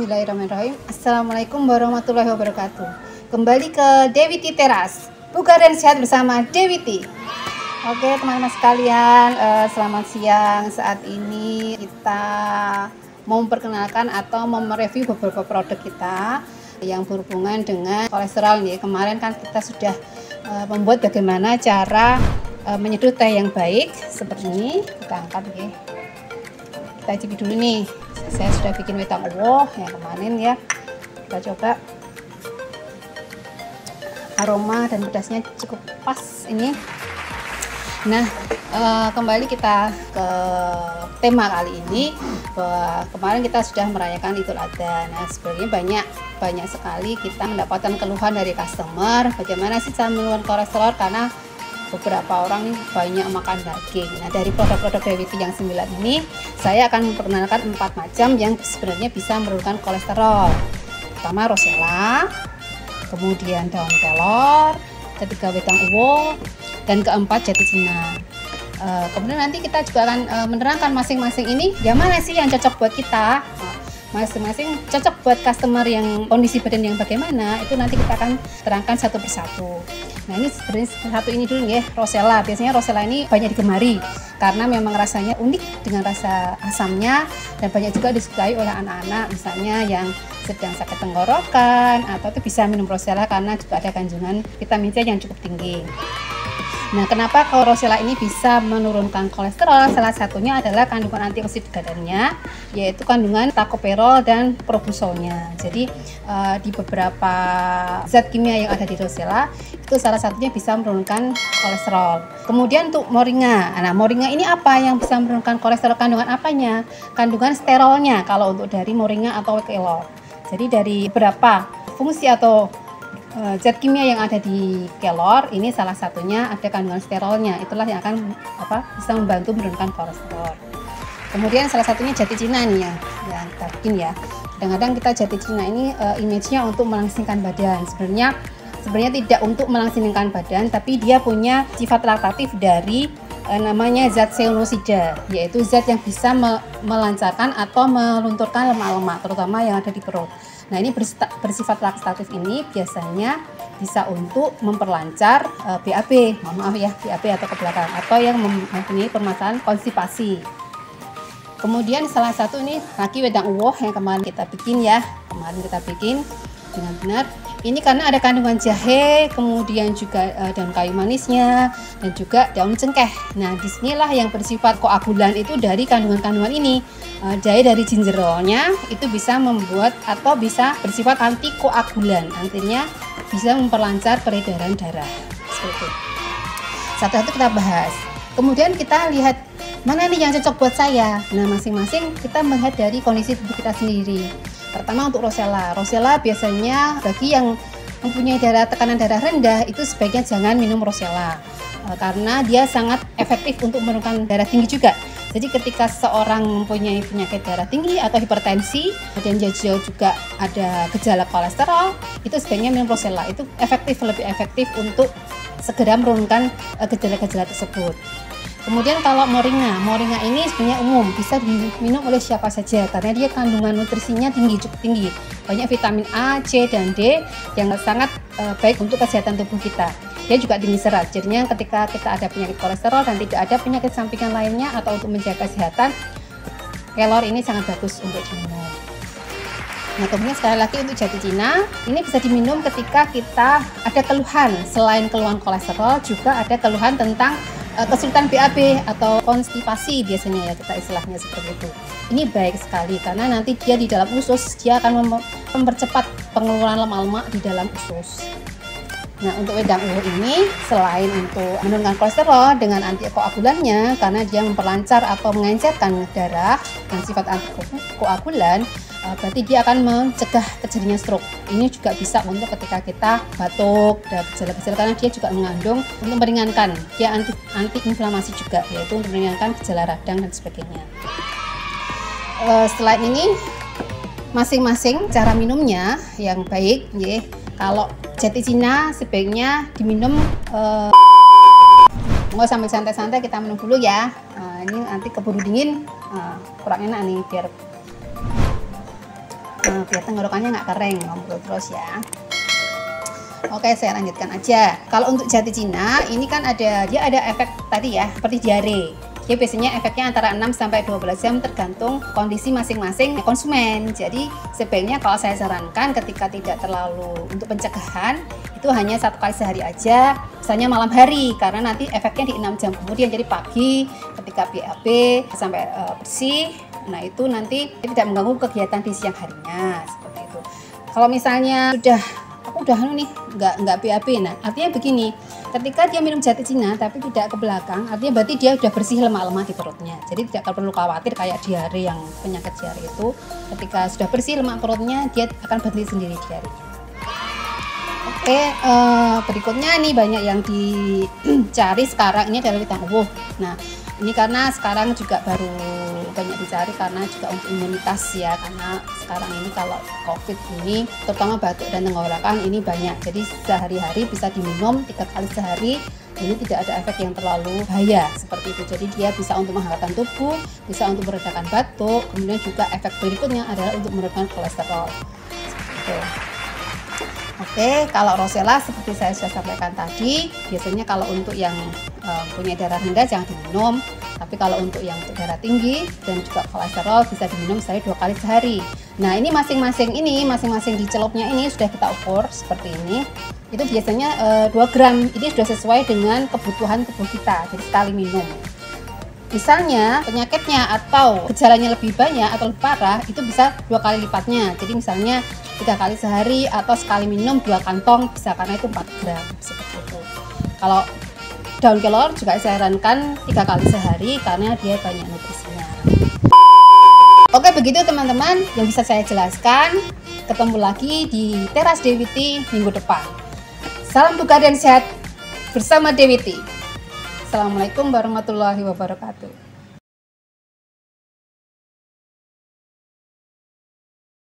Bismillahirrahmanirrahim. Assalamualaikum warahmatullahi wabarakatuh. Kembali ke Dewi Tea Teras, bugar dan sehat bersama Dewi Tea. Oke teman-teman sekalian, selamat siang. Saat ini kita mau memperkenalkan atau mereview beberapa produk kita yang berhubungan dengan kolesterol nih. Kemarin kan kita sudah membuat bagaimana cara menyeduh teh yang baik seperti ini. Kita angkat nih. Kita cicipi dulu nih. Saya sudah bikin wedang uwoh yang kemarin ya. Kita coba. Aroma dan pedasnya cukup pas ini. Nah, kembali kita ke tema kali ini, bahwa kemarin kita sudah merayakan Idul Adha. Nah, sebenarnya banyak sekali kita mendapatkan keluhan dari customer, bagaimana sih cara menurunkan kolesterol, karena beberapa orang nih banyak makan daging. Nah, dari produk-produk Dewi Tea yang 9 ini, saya akan memperkenalkan 4 macam yang sebenarnya bisa menurunkan kolesterol. Pertama rosella, kemudian daun kelor, ketiga wedang uwoh, dan keempat jati cina. Kemudian nanti kita juga akan menerangkan masing-masing ini yang mana sih yang cocok buat kita. Masing-masing cocok buat customer yang kondisi badan yang bagaimana, itu nanti kita akan terangkan satu persatu. Nah, ini sebenarnya satu ini dulu ya, rosella. Biasanya rosella ini banyak digemari karena memang rasanya unik dengan rasa asamnya, dan banyak juga disukai oleh anak-anak misalnya yang sedang sakit tenggorokan, atau itu bisa minum rosella karena juga ada kandungan vitamin C yang cukup tinggi. Nah, kenapa kalau rosella ini bisa menurunkan kolesterol? Salah satunya adalah kandungan antioksidannya, yaitu kandungan tocopherol dan proposolnya. Jadi di beberapa zat kimia yang ada di rosella itu salah satunya bisa menurunkan kolesterol. Kemudian untuk moringa. Nah, moringa ini apa yang bisa menurunkan kolesterol? Kandungan apanya? Kandungan sterolnya kalau untuk dari moringa atau kelor. Jadi dari beberapa fungsi atau zat kimia yang ada di kelor ini, salah satunya ada kandungan sterolnya. Itulah yang akan bisa membantu menurunkan kolesterol. Kemudian salah satunya jati cina nih yang kita bikin ya. Kadang-kadang kita jati cina ini image-nya untuk melangsingkan badan. Sebenarnya tidak untuk melangsingkan badan, tapi dia punya sifat laktatif dari namanya zat cyanuricida, yaitu zat yang bisa melancarkan atau melunturkan lemak-lemak, terutama yang ada di perut. Nah, ini bersifat laktatif ini biasanya bisa untuk memperlancar BAB, mohon maaf ya, BAB atau ke belakang, atau yang mempunyai permasalahan konstipasi. Kemudian salah satu ini lagi wedang uwoh yang kemarin kita bikin ya, dengan benar. Ini karena ada kandungan jahe, kemudian juga daun kayu manisnya, dan juga daun cengkeh. Nah, disinilah yang bersifat koagulan itu dari kandungan-kandungan ini. Jahe dari ginjerolnya itu bisa membuat atau bisa bersifat anti koagulan, artinya bisa memperlancar peredaran darah. Seperti itu. Satu-satu kita bahas. Kemudian kita lihat mana nih yang cocok buat saya. Nah, masing-masing kita melihat dari kondisi tubuh kita sendiri. Pertama untuk rosella. Rosella biasanya bagi yang mempunyai tekanan darah rendah itu sebaiknya jangan minum rosella karena dia sangat efektif untuk menurunkan darah tinggi juga. Jadi ketika seseorang mempunyai penyakit darah tinggi atau hipertensi dan dia juga ada gejala kolesterol, itu sebaiknya minum rosella. Itu lebih efektif untuk segera menurunkan gejala-gejala tersebut. Kemudian kalau moringa ini sebenarnya umum, bisa diminum oleh siapa saja karena dia kandungan nutrisinya cukup tinggi. Banyak vitamin A, C, dan D yang sangat baik untuk kesehatan tubuh kita. Dia juga tinggi serat, jadinya ketika kita ada penyakit kolesterol dan tidak ada penyakit sampingan lainnya atau untuk menjaga kesehatan, kelor ini sangat bagus untuk diminum. Nah, kemudian sekali lagi untuk jati cina, ini bisa diminum ketika kita ada keluhan. Selain keluhan kolesterol, juga ada keluhan tentang kesulitan BAB atau konstipasi biasanya ya, kita istilahnya seperti itu. Ini baik sekali karena nanti dia di dalam usus, dia akan mempercepat pengeluaran lemak-lemak di dalam usus. Nah, untuk wedang uwoh ini selain untuk menurunkan kolesterol dengan antikoagulannya, karena dia memperlancar atau mengencerkan darah dan sifat antikoagulan, berarti dia akan mencegah terjadinya stroke. Ini juga bisa untuk ketika kita batuk dan gejala-gejala, karena dia juga mengandung untuk meringankan, dia anti-inflamasi juga, yaitu untuk meringankan gejala radang dan sebagainya. Selain ini masing-masing cara minumnya yang baik ya. Kalau jati cina sebaiknya diminum nggak sambil santai-santai, kita minum dulu ya. Ini nanti keburu dingin kurang enak nih, biar biar tenggorokannya nggak kering, ngobrol terus ya. Oke, saya lanjutkan aja. Kalau untuk jati Cina ini kan dia ada efek tadi ya, seperti diare. Dia biasanya efeknya antara 6 sampai 12 jam tergantung kondisi masing-masing konsumen. Jadi sebaiknya kalau saya sarankan ketika tidak terlalu untuk pencegahan itu hanya 1 kali sehari aja, misalnya malam hari, karena nanti efeknya di 6 jam kemudian, jadi pagi ketika BAB sampai bersih. Nah itu nanti tidak mengganggu kegiatan di siang harinya seperti itu. Kalau misalnya aku udah nih nggak BAB, nah artinya begini, ketika dia minum jati Cina tapi tidak ke belakang, artinya berarti dia udah bersih lemak-lemak di perutnya. Jadi tidak perlu khawatir kayak diare, yang penyakit diare itu ketika sudah bersih lemak perutnya dia akan berhenti sendiri diare. Oke, berikutnya nih banyak yang dicari sekarang ini adalah witan uwuh. Nah ini karena sekarang juga baru banyak dicari karena juga untuk imunitas ya, karena sekarang ini kalau COVID ini terutama batuk dan tenggorokan ini banyak, jadi sehari-hari bisa diminum 3 kali sehari. Ini tidak ada efek yang terlalu bahaya seperti itu, jadi dia bisa untuk menghangatkan tubuh, bisa untuk meredakan batuk, kemudian juga efek berikutnya adalah untuk meredakan kolesterol seperti itu. Oke, kalau rosella seperti saya sudah sampaikan tadi, biasanya kalau untuk yang punya darah rendah jangan diminum, tapi kalau untuk yang darah tinggi dan juga kolesterol bisa diminum 2 kali sehari. Nah ini masing-masing di celupnya ini sudah kita ukur seperti ini. Itu biasanya 2 gram, ini sudah sesuai dengan kebutuhan tubuh kita, jadi sekali minum. Misalnya penyakitnya atau gejalanya lebih banyak atau lebih parah, itu bisa 2 kali lipatnya. Jadi misalnya 3 kali sehari atau sekali minum 2 kantong bisa, karena itu 4 gram seperti itu. Kalau daun kelor juga saya sarankan 3 kali sehari karena dia banyak nutrisinya. Oke, begitu teman-teman yang bisa saya jelaskan. Ketemu lagi di Teras Dewiti minggu depan. Salam bugar dan sehat bersama Dewiti. Assalamualaikum warahmatullahi wabarakatuh.